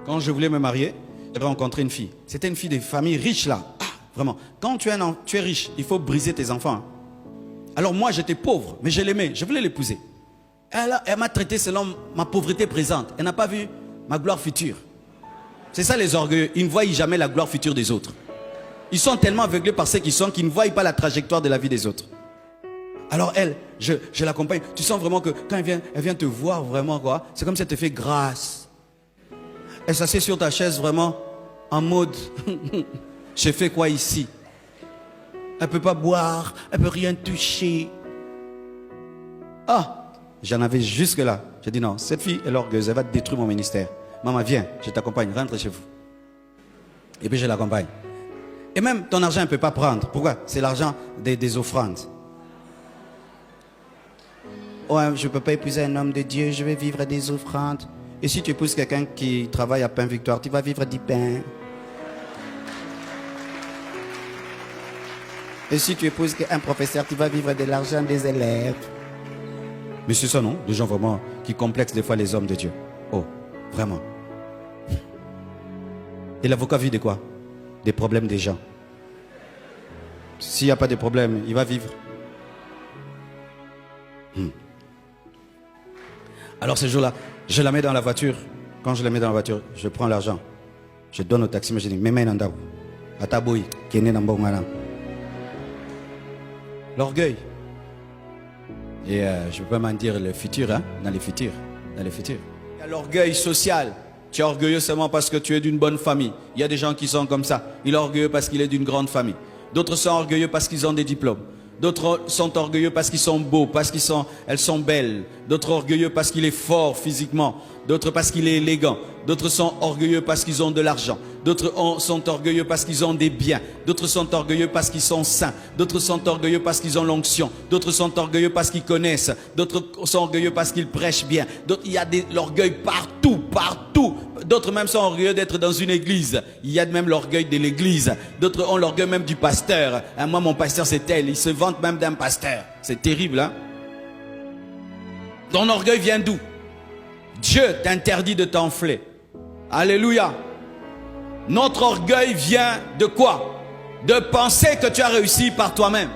Quand je voulais me marier, j'avais rencontré une fille. C'était une fille des familles riches là. Ah, vraiment. Quand tu es riche, il faut briser tes enfants. Hein. Alors moi, j'étais pauvre, mais je l'aimais. Je voulais l'épouser. Elle m'a traité selon ma pauvreté présente. Elle n'a pas vu ma gloire future. C'est ça les orgueilleux. Ils ne voient jamais la gloire future des autres. Ils sont tellement aveuglés par ce qu'ils sont qu'ils ne voient pas la trajectoire de la vie des autres. Alors elle, je l'accompagne. Tu sens vraiment que quand elle vient te voir vraiment quoi. C'est comme si elle te fait grâce. Elle s'assied sur ta chaise vraiment en mode je fais quoi ici? Elle ne peut pas boire, elle ne peut rien toucher. Ah, j'en avais jusque là. J'ai dit non, cette fille est orgueilleuse, elle va détruire mon ministère. Maman, viens, je t'accompagne, rentre chez vous. Et puis je l'accompagne. Et même ton argent, elle ne peut pas prendre. Pourquoi? C'est l'argent des offrandes. Oh, je ne peux pas épouser un homme de Dieu, je vais vivre des offrandes. Et si tu épouses quelqu'un qui travaille à Pain Victoire, tu vas vivre du pain. Et si tu épouses un professeur, tu vas vivre de l'argent des élèves. Mais c'est ça, non? Des gens vraiment qui complexent des fois les hommes de Dieu. Oh, vraiment. Et l'avocat vit de quoi? Des problèmes des gens. S'il n'y a pas de problème, il va vivre. Alors ce jour-là, je la mets dans la voiture. Quand je la mets dans la voiture, je prends l'argent. Je donne au taxi, mais je dis, mets dans Ataboui, qui est né dans Bongana. L'orgueil. Et je ne peux pas m'en dire le futur, hein, dans les futurs. Dans les futurs. Il y a l'orgueil social. Tu es orgueilleux seulement parce que tu es d'une bonne famille. Il y a des gens qui sont comme ça. Il est orgueilleux parce qu'il est d'une grande famille. D'autres sont orgueilleux parce qu'ils ont des diplômes. D'autres sont orgueilleux parce qu'ils sont beaux, parce elles sont belles. D'autres orgueilleux parce qu'il est fort physiquement. D'autres parce qu'il est élégant. D'autres sont orgueilleux parce qu'ils ont de l'argent. D'autres sont orgueilleux parce qu'ils ont des biens. D'autres sont orgueilleux parce qu'ils sont saints. D'autres sont orgueilleux parce qu'ils ont l'onction. D'autres sont orgueilleux parce qu'ils connaissent. D'autres sont orgueilleux parce qu'ils prêchent bien. Il y a de l'orgueil partout, partout. D'autres même sont orgueilleux d'être dans une église. Il y a même l'orgueil de l'église. D'autres ont l'orgueil même du pasteur. Moi, mon pasteur, c'est tel. Il se vante même d'un pasteur. C'est terrible, hein? Ton orgueil vient d'où? Dieu t'interdit de t'enfler. Alléluia. Notre orgueil vient de quoi? De penser que tu as réussi par toi-même.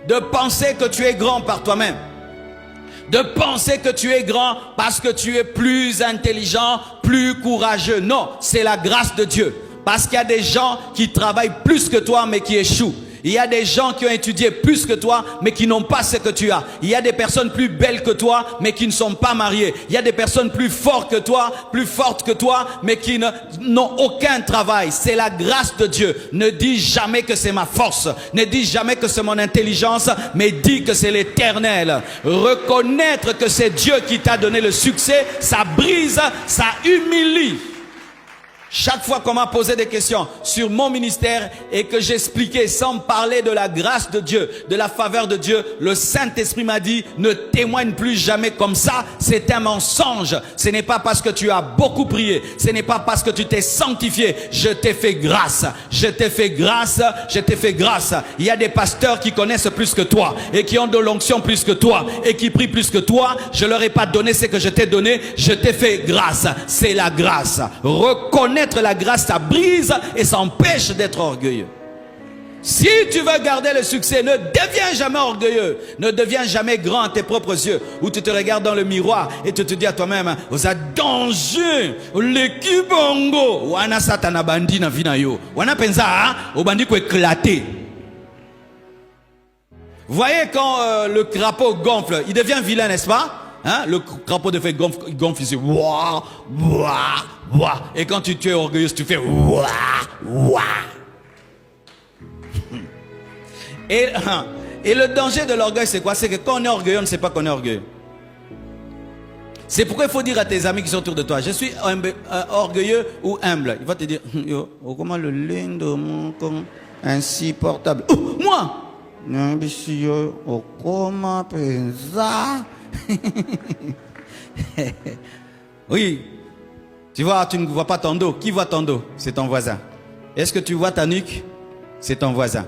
De penser que tu es grand par toi-même. De penser que tu es grand parce que tu es plus intelligent, plus courageux. Non, c'est la grâce de Dieu. Parce qu'il y a des gens qui travaillent plus que toi mais qui échouent. Il y a des gens qui ont étudié plus que toi, mais qui n'ont pas ce que tu as. Il y a des personnes plus belles que toi, mais qui ne sont pas mariées. Il y a des personnes plus fortes que toi, mais qui n'ont aucun travail. C'est la grâce de Dieu. Ne dis jamais que c'est ma force. Ne dis jamais que c'est mon intelligence, mais dis que c'est l'Éternel. Reconnaître que c'est Dieu qui t'a donné le succès, ça brise, ça humilie. Chaque fois qu'on m'a posé des questions sur mon ministère et que j'expliquais sans parler de la grâce de Dieu, de la faveur de Dieu, le Saint-Esprit m'a dit, ne témoigne plus jamais comme ça, c'est un mensonge. Ce n'est pas parce que tu as beaucoup prié, ce n'est pas parce que tu t'es sanctifié, je t'ai fait grâce, je t'ai fait grâce, je t'ai fait grâce. Il y a des pasteurs qui connaissent plus que toi et qui ont de l'onction plus que toi et qui prient plus que toi. Je leur ai pas donné ce que je t'ai donné, je t'ai fait grâce. C'est la grâce. Reconnaître la grâce, ça brise et ça empêche d'être orgueilleux. Si tu veux garder le succès, ne deviens jamais orgueilleux. Ne deviens jamais grand à tes propres yeux. Où tu te regardes dans le miroir et tu te dis à toi-même, vous êtes danger, l'équipe bongo. Wana satana bandi na vina yo. Wana pensa, au bandi ko éclater. Vous voyez quand le crapaud gonfle, il devient vilain, n'est-ce pas? Hein? Le crapaud de fait gonfle, il fait ouah, ouah, ouah. Et quand tu es orgueilleux, tu fais ouah, ouah. Et le danger de l'orgueil, c'est quoi? C'est que quand on est orgueilleux, on ne sait pas qu'on est orgueilleux. C'est pourquoi il faut dire à tes amis qui sont autour de toi, je suis orgueilleux ou humble. Il va te dire, oh, comment le ligne de mon corps insupportable. Oh, moi! Oh, comment pensa? Oui, tu vois, tu ne vois pas ton dos. Qui voit ton dos? C'est ton voisin. Est-ce que tu vois ta nuque? C'est ton voisin.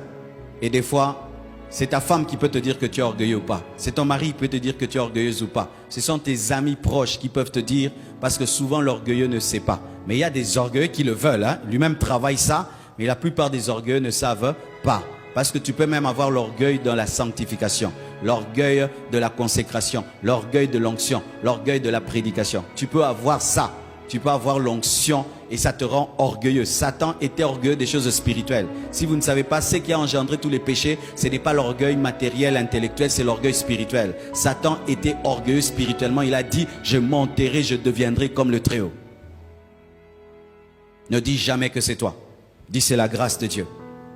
Et des fois, c'est ta femme qui peut te dire que tu es orgueilleux ou pas. C'est ton mari qui peut te dire que tu es orgueilleuse ou pas. Ce sont tes amis proches qui peuvent te dire, Parce que souvent l'orgueilleux ne sait pas. Mais il y a des orgueilleux qui le veulent. Hein. Lui-même travaille ça. Mais la plupart des orgueilleux ne savent pas. Parce que tu peux même avoir l'orgueil dans la sanctification, l'orgueil de la consécration, l'orgueil de l'onction, l'orgueil de la prédication. Tu peux avoir ça. Tu peux avoir l'onction et ça te rend orgueilleux. Satan était orgueilleux des choses spirituelles. Si vous ne savez pas, ce qui a engendré tous les péchés, ce n'est pas l'orgueil matériel, intellectuel, c'est l'orgueil spirituel. Satan était orgueilleux spirituellement. Il a dit, je monterai, je deviendrai comme le Très-Haut. Ne dis jamais que c'est toi. Dis, c'est la grâce de Dieu.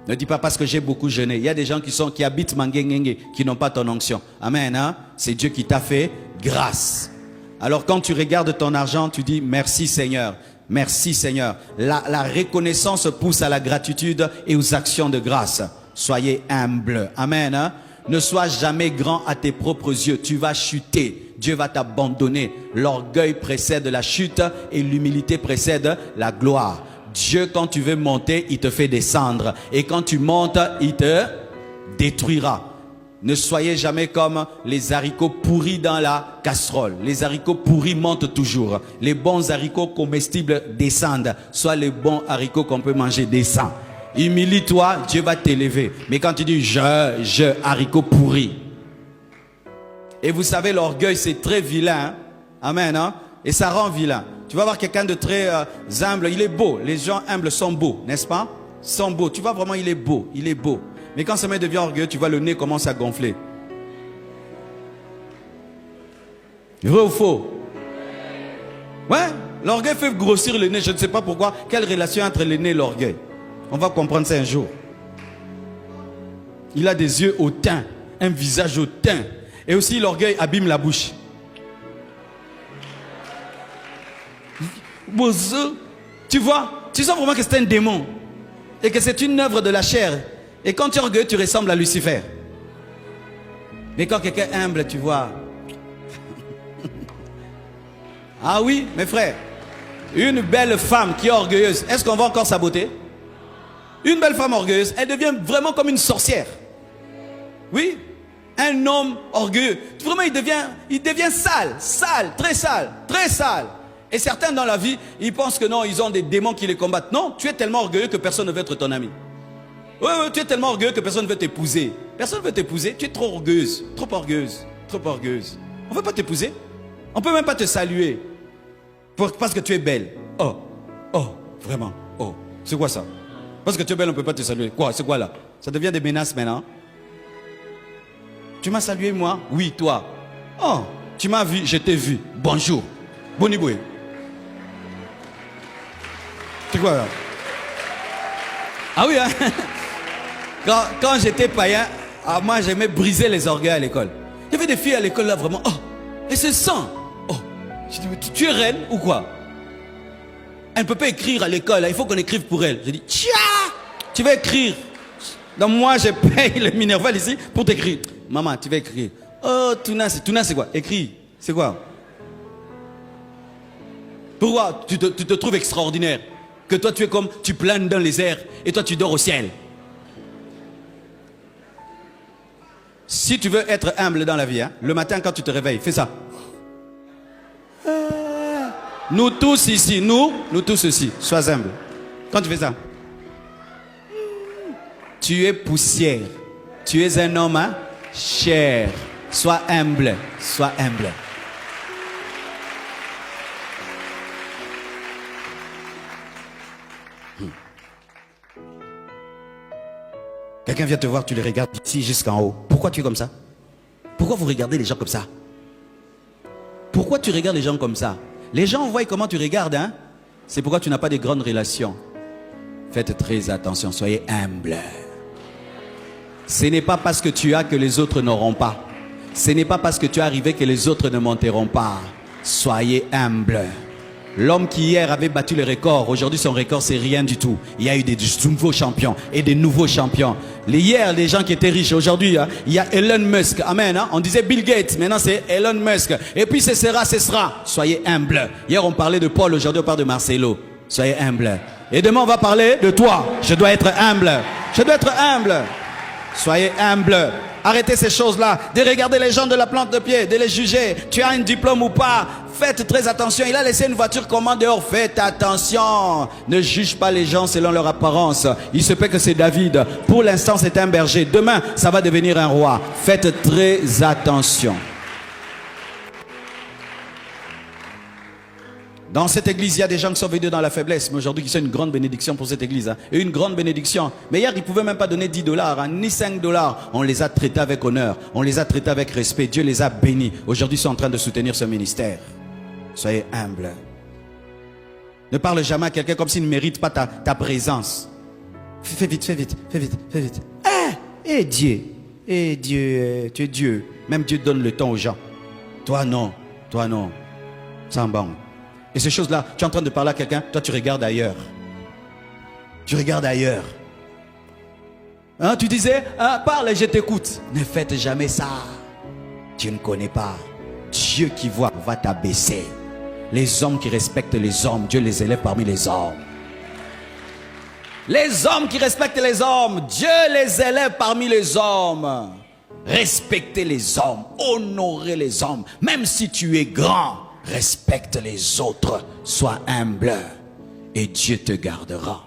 Ne dis pas parce que j'ai beaucoup jeûné. Il y a des gens qui habitent Mangengenge, qui n'ont pas ton onction. Amen. Hein? C'est Dieu qui t'a fait grâce. Alors quand tu regardes ton argent, tu dis merci Seigneur. Merci Seigneur. La reconnaissance pousse à la gratitude et aux actions de grâce. Soyez humble. Amen. Hein? Ne sois jamais grand à tes propres yeux. Tu vas chuter. Dieu va t'abandonner. L'orgueil précède la chute et l'humilité précède la gloire. Dieu, quand tu veux monter, il te fait descendre. Et quand tu montes, il te détruira. Ne soyez jamais comme les haricots pourris dans la casserole. Les haricots pourris montent toujours. Les bons haricots comestibles descendent. Soit les bons haricots qu'on peut manger descendent. Humilie-toi, Dieu va t'élever. Mais quand tu dis haricots pourris. Et vous savez, l'orgueil, c'est très vilain. Hein? Amen. Hein? Et ça rend vilain. Tu vas voir quelqu'un de très humble, il est beau. Les gens humbles sont beaux, n'est-ce pas? Ils sont beaux. Tu vois vraiment, il est beau, il est beau. Mais quand ce mec devient orgueilleux, tu vois le nez commence à gonfler. Vrai ou faux? Ouais, l'orgueil fait grossir le nez. Je ne sais pas pourquoi. Quelle relation entre le nez et l'orgueil? On va comprendre ça un jour. Il a des yeux hautains, un visage hautain. Et aussi l'orgueil abîme la bouche. Tu vois, tu sens vraiment que c'est un démon et que c'est une œuvre de la chair. Et quand tu es orgueilleux, tu ressembles à Lucifer. Mais quand quelqu'un est humble, tu vois. Ah oui, mes frères, une belle femme qui est orgueilleuse, est-ce qu'on va encore sa beauté? Une belle femme orgueilleuse, elle devient vraiment comme une sorcière. Oui, un homme orgueilleux, vraiment il devient sale, très sale, très sale. Et certains dans la vie, ils pensent que non, ils ont des démons qui les combattent. Non, tu es tellement orgueilleux que personne ne veut être ton ami. Oui, tu es tellement orgueilleux que personne ne veut t'épouser. Personne ne veut t'épouser, tu es trop orgueilleuse, trop orgueilleuse, trop orgueilleuse. On ne veut pas t'épouser. On ne peut même pas te saluer. Parce que tu es belle. Oh, vraiment, oh. C'est quoi ça? Parce que tu es belle, on ne peut pas te saluer. Quoi? C'est quoi là? Ça devient des menaces maintenant. Tu m'as salué moi? Oui, toi. Oh, tu m'as vu, je t'ai vu. Bonjour. Boniboué. C'est quoi là? Ah oui, hein? Quand j'étais païen, moi j'aimais briser les orgueils à l'école. Il y avait des filles à l'école là vraiment, oh, et c'est sang. Oh, je dis, mais tu es reine ou quoi? Elle ne peut pas écrire à l'école, il faut qu'on écrive pour elle. J'ai dit, tcha, tu vas écrire. Donc moi je paye le Minerval ici pour t'écrire. Maman, tu vas écrire. Oh, Tuna c'est quoi? Écris, c'est quoi? Pourquoi tu te trouves extraordinaire? Que toi tu es comme, tu planes dans les airs et toi tu dors au ciel. Si tu veux être humble dans la vie, hein, le matin quand tu te réveilles, fais ça. Nous tous ici, nous tous ici, sois humble. Quand tu fais ça, tu es poussière. Tu es un homme, hein, cher. Sois humble, sois humble. Quelqu'un vient te voir, tu les regardes d'ici jusqu'en haut. Pourquoi tu es comme ça? Pourquoi vous regardez les gens comme ça? Pourquoi tu regardes les gens comme ça? Les gens voient comment tu regardes, hein? C'est pourquoi tu n'as pas de grandes relations. Faites très attention, soyez humble. Ce n'est pas parce que tu as que les autres n'auront pas. Ce n'est pas parce que tu es arrivé que les autres ne monteront pas. Soyez humble. L'homme qui hier avait battu le record, aujourd'hui son record c'est rien du tout. Il y a eu des nouveaux champions et des nouveaux champions. Hier, les gens qui étaient riches, aujourd'hui, hein, il y a Elon Musk. Amen. Hein? On disait Bill Gates, maintenant c'est Elon Musk. Et puis ce sera. Soyez humble. Hier on parlait de Paul, aujourd'hui on parle de Marcelo. Soyez humble. Et demain on va parler de toi. Je dois être humble. Je dois être humble. Soyez humble. Arrêtez ces choses-là. De regarder les gens de la plante de pied, de les juger. Tu as un diplôme ou pas? Faites très attention. Il a laissé une voiture comment dehors? Faites attention. Ne juge pas les gens selon leur apparence. Il se peut que c'est David. Pour l'instant, c'est un berger. Demain, ça va devenir un roi. Faites très attention. Dans cette église, il y a des gens qui sont venus dans la faiblesse, mais aujourd'hui, qui sont une grande bénédiction pour cette église. Et une grande bénédiction. Mais hier, ils ne pouvaient même pas donner 10 $, ni 5 $. On les a traités avec honneur. On les a traités avec respect. Dieu les a bénis. Aujourd'hui, ils sont en train de soutenir ce ministère. Soyez humbles. Ne parle jamais à quelqu'un comme s'il ne mérite pas ta présence. Fais vite, fais vite, fais vite, fais vite. Et Dieu, tu es Dieu. Même Dieu donne le temps aux gens. Toi non, sans bon. Et ces choses-là, tu es en train de parler à quelqu'un, toi tu regardes ailleurs. Tu regardes ailleurs. Hein, tu disais, parle et je t'écoute. Ne faites jamais ça. Tu ne connais pas. Dieu qui voit va t'abaisser. Les hommes qui respectent les hommes, Dieu les élève parmi les hommes. Les hommes qui respectent les hommes, Dieu les élève parmi les hommes. Respectez les hommes, honorez les hommes. Même si tu es grand, respecte les autres, sois humble et Dieu te gardera.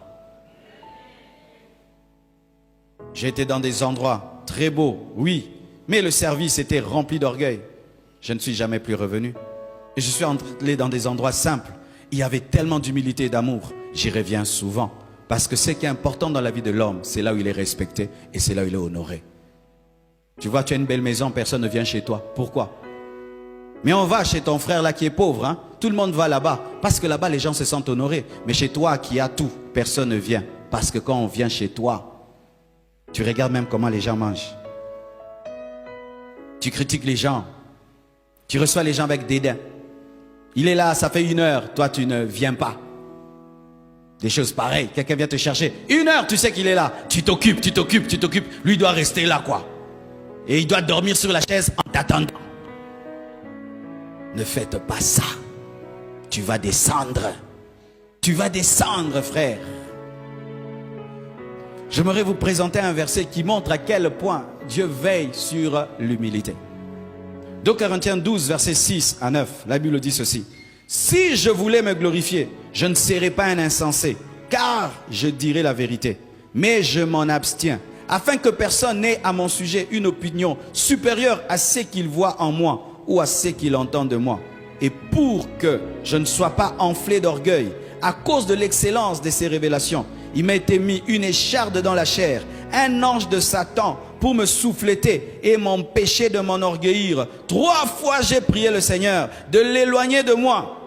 J'étais dans des endroits très beaux, oui, mais le service était rempli d'orgueil. Je ne suis jamais plus revenu. Et je suis allé dans des endroits simples. Il y avait tellement d'humilité et d'amour. J'y reviens souvent. Parce que ce qui est important dans la vie de l'homme, c'est là où il est respecté et c'est là où il est honoré. Tu vois, tu as une belle maison, personne ne vient chez toi. Pourquoi? Mais on va chez ton frère là qui est pauvre. Hein? Tout le monde va là-bas. Parce que là-bas, les gens se sentent honorés. Mais chez toi qui as tout, personne ne vient. Parce que quand on vient chez toi, tu regardes même comment les gens mangent. Tu critiques les gens. Tu reçois les gens avec dédain. Il est là, ça fait 1 heure. Toi, tu ne viens pas. Des choses pareilles. Quelqu'un vient te chercher. 1 heure, tu sais qu'il est là. Tu t'occupes. Lui doit rester là, quoi. Et il doit dormir sur la chaise en t'attendant. Ne faites pas ça. Tu vas descendre. Tu vas descendre, frère. J'aimerais vous présenter un verset qui montre à quel point Dieu veille sur l'humilité. 2 Corinthiens 12, versets 6 à 9. La Bible dit ceci. Si je voulais me glorifier, je ne serais pas un insensé, car je dirais la vérité. Mais je m'en abstiens, afin que personne n'ait à mon sujet une opinion supérieure à ce qu'il voit en moi ou à ce qu'il entend de moi. Et pour que je ne sois pas enflé d'orgueil, à cause de l'excellence de ces révélations, il m'a été mis une écharde dans la chair, un ange de Satan pour me souffleter et m'empêcher de m'enorgueillir. 3 fois j'ai prié le Seigneur de l'éloigner de moi.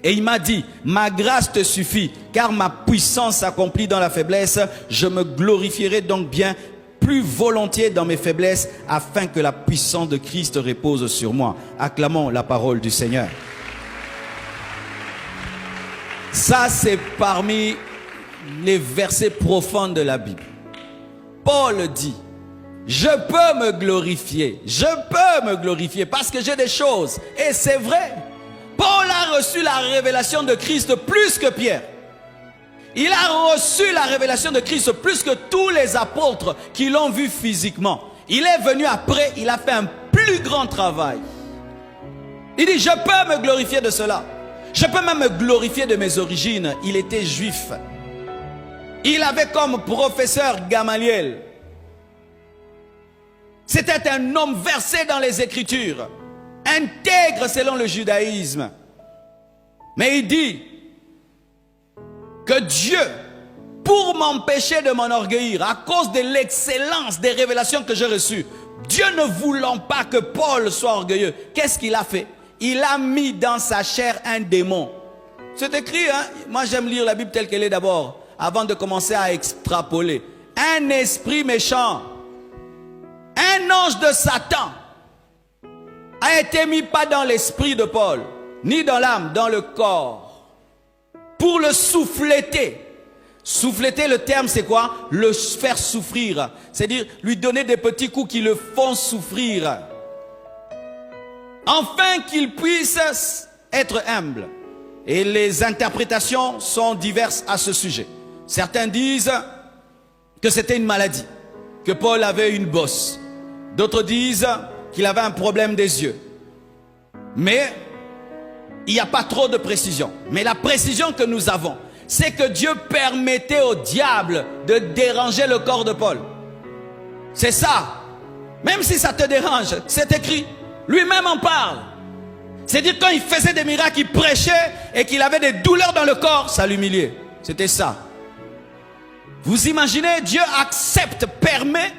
Et il m'a dit, ma grâce te suffit, car ma puissance s'accomplit dans la faiblesse. Je me glorifierai donc bien plus volontiers dans mes faiblesses, afin que la puissance de Christ repose sur moi. Acclamons la parole du Seigneur. Ça, c'est parmi les versets profonds de la Bible. Paul dit, je peux me glorifier parce que j'ai des choses. Et c'est vrai, Paul a reçu la révélation de Christ plus que Pierre. Il a reçu la révélation de Christ plus que tous les apôtres qui l'ont vu physiquement. Il est venu après, il a fait un plus grand travail. Il dit, je peux me glorifier de cela. Je peux même me glorifier de mes origines. Il était juif. Il avait comme professeur Gamaliel. C'était un homme versé dans les Écritures, intègre selon le judaïsme. Mais il dit que Dieu, pour m'empêcher de m'enorgueillir, à cause de l'excellence des révélations que j'ai reçues, Dieu ne voulant pas que Paul soit orgueilleux, qu'est-ce qu'il a fait? Il a mis dans sa chair un démon. C'est écrit, hein? Moi j'aime lire la Bible telle qu'elle est d'abord, avant de commencer à extrapoler. Un esprit méchant, un ange de Satan, a été mis pas dans l'esprit de Paul, ni dans l'âme, dans le corps, pour le souffleter. Souffleter, le terme c'est quoi? Le faire souffrir, c'est-à-dire lui donner des petits coups qui le font souffrir, afin qu'il puisse être humble. Et les interprétations sont diverses à ce sujet. Certains disent que c'était une maladie. que Paul avait une bosse. D'autres disent qu'il avait un problème des yeux. Mais il n'y a pas trop de précision. Mais la précision que nous avons, c'est que Dieu permettait au diable de déranger le corps de Paul. C'est ça. Même si ça te dérange, c'est écrit. Lui-même en parle. C'est-à-dire quand il faisait des miracles, il prêchait et qu'il avait des douleurs dans le corps, ça l'humiliait. C'était ça. Vous imaginez, Dieu accepte, permet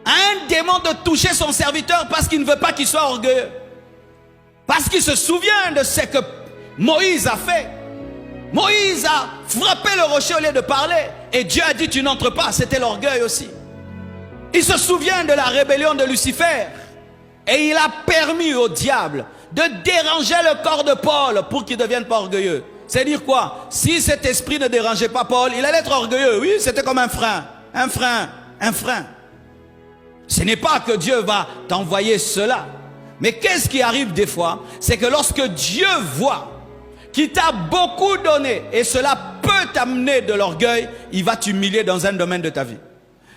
à un démon de toucher son serviteur parce qu'il ne veut pas qu'il soit orgueilleux. Parce qu'il se souvient de ce que Moïse a fait. Moïse a frappé le rocher au lieu de parler. Et Dieu a dit tu n'entres pas. C'était l'orgueil aussi. Il se souvient de la rébellion de Lucifer. Et il a permis au diable de déranger le corps de Paul pour qu'il ne devienne pas orgueilleux. C'est dire quoi? Si cet esprit ne dérangeait pas Paul, il allait être orgueilleux. Oui, c'était comme un frein. Un frein. Un frein. Ce n'est pas que Dieu va t'envoyer cela. Mais qu'est-ce qui arrive des fois? C'est que lorsque Dieu voit qu'il t'a beaucoup donné et cela peut t'amener de l'orgueil, il va t'humilier dans un domaine de ta vie.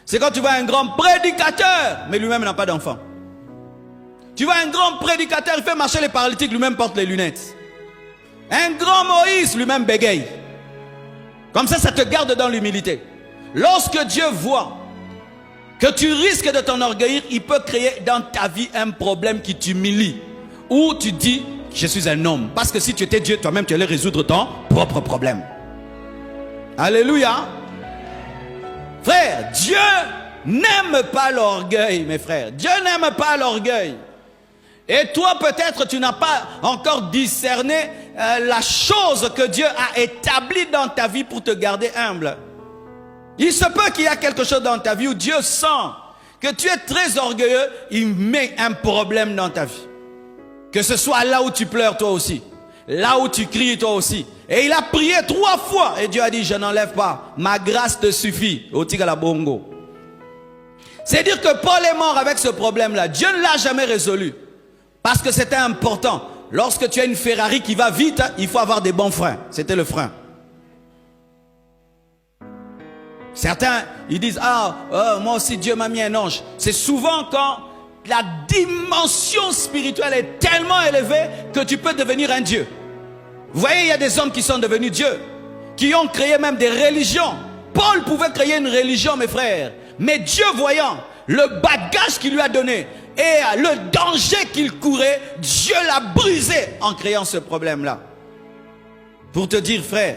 C'est quand tu vois un grand prédicateur, mais lui-même n'a pas d'enfant. Tu vois un grand prédicateur, il fait marcher les paralytiques, lui-même porte les lunettes. Un grand Moïse, lui-même bégaye. Comme ça te garde dans l'humilité. Lorsque Dieu voit que tu risques de t'enorgueillir, il peut créer dans ta vie un problème qui t'humilie. Où tu dis, je suis un homme. Parce que si tu étais Dieu, toi-même, tu allais résoudre ton propre problème. Alléluia. Frère, Dieu n'aime pas l'orgueil, mes frères. Dieu n'aime pas l'orgueil. Et toi, peut-être, tu n'as pas encore discerné la chose que Dieu a établie dans ta vie pour te garder humble. Il se peut qu'il y a quelque chose dans ta vie où Dieu sent que tu es très orgueilleux, il met un problème dans ta vie. Que ce soit là où tu pleures toi aussi, là où tu cries toi aussi. Et il a prié 3 fois et Dieu a dit, je n'enlève pas, ma grâce te suffit. C'est dire que Paul est mort avec ce problème-là. Dieu ne l'a jamais résolu. Parce que c'était important. Lorsque tu as une Ferrari qui va vite, il faut avoir des bons freins. C'était le frein. Certains, ils disent, moi aussi Dieu m'a mis un ange. C'est souvent quand la dimension spirituelle est tellement élevée que tu peux devenir un Dieu. Vous voyez, il y a des hommes qui sont devenus dieux, qui ont créé même des religions. Paul pouvait créer une religion, mes frères. Mais Dieu voyant le bagage qu'il lui a donné et le danger qu'il courait, Dieu l'a brisé en créant ce problème-là. Pour te dire, frère,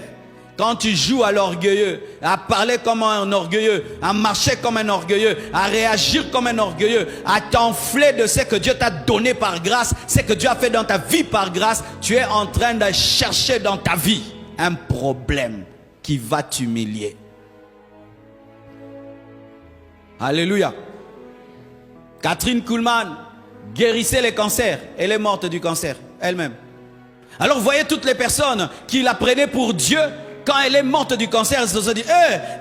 quand tu joues à l'orgueilleux, à parler comme un orgueilleux, à marcher comme un orgueilleux, à réagir comme un orgueilleux, à t'enfler de ce que Dieu t'a donné par grâce, ce que Dieu a fait dans ta vie par grâce, tu es en train de chercher dans ta vie un problème qui va t'humilier. Alléluia. Catherine Kuhlman guérissait les cancers. Elle est morte du cancer, elle-même. Alors vous voyez toutes les personnes qui la prenaient pour Dieu. Quand elle est morte du cancer, elle se sont dit,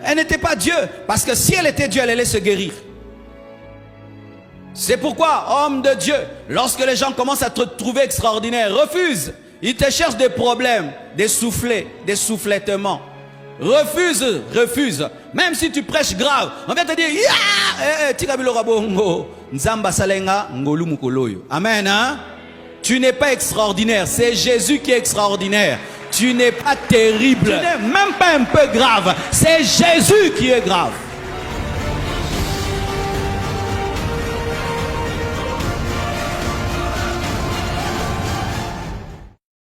elle n'était pas Dieu. Parce que si elle était Dieu, elle allait se guérir. C'est pourquoi, homme de Dieu, lorsque les gens commencent à te trouver extraordinaire, refuse. Ils te cherchent des problèmes, des soufflets, des soufflettements. Refuse. Même si tu prêches grave, on vient te dire, amen, hein? Tu n'es pas extraordinaire, c'est Jésus qui est extraordinaire. Tu n'es pas terrible, tu n'es même pas un peu grave, c'est Jésus qui est grave.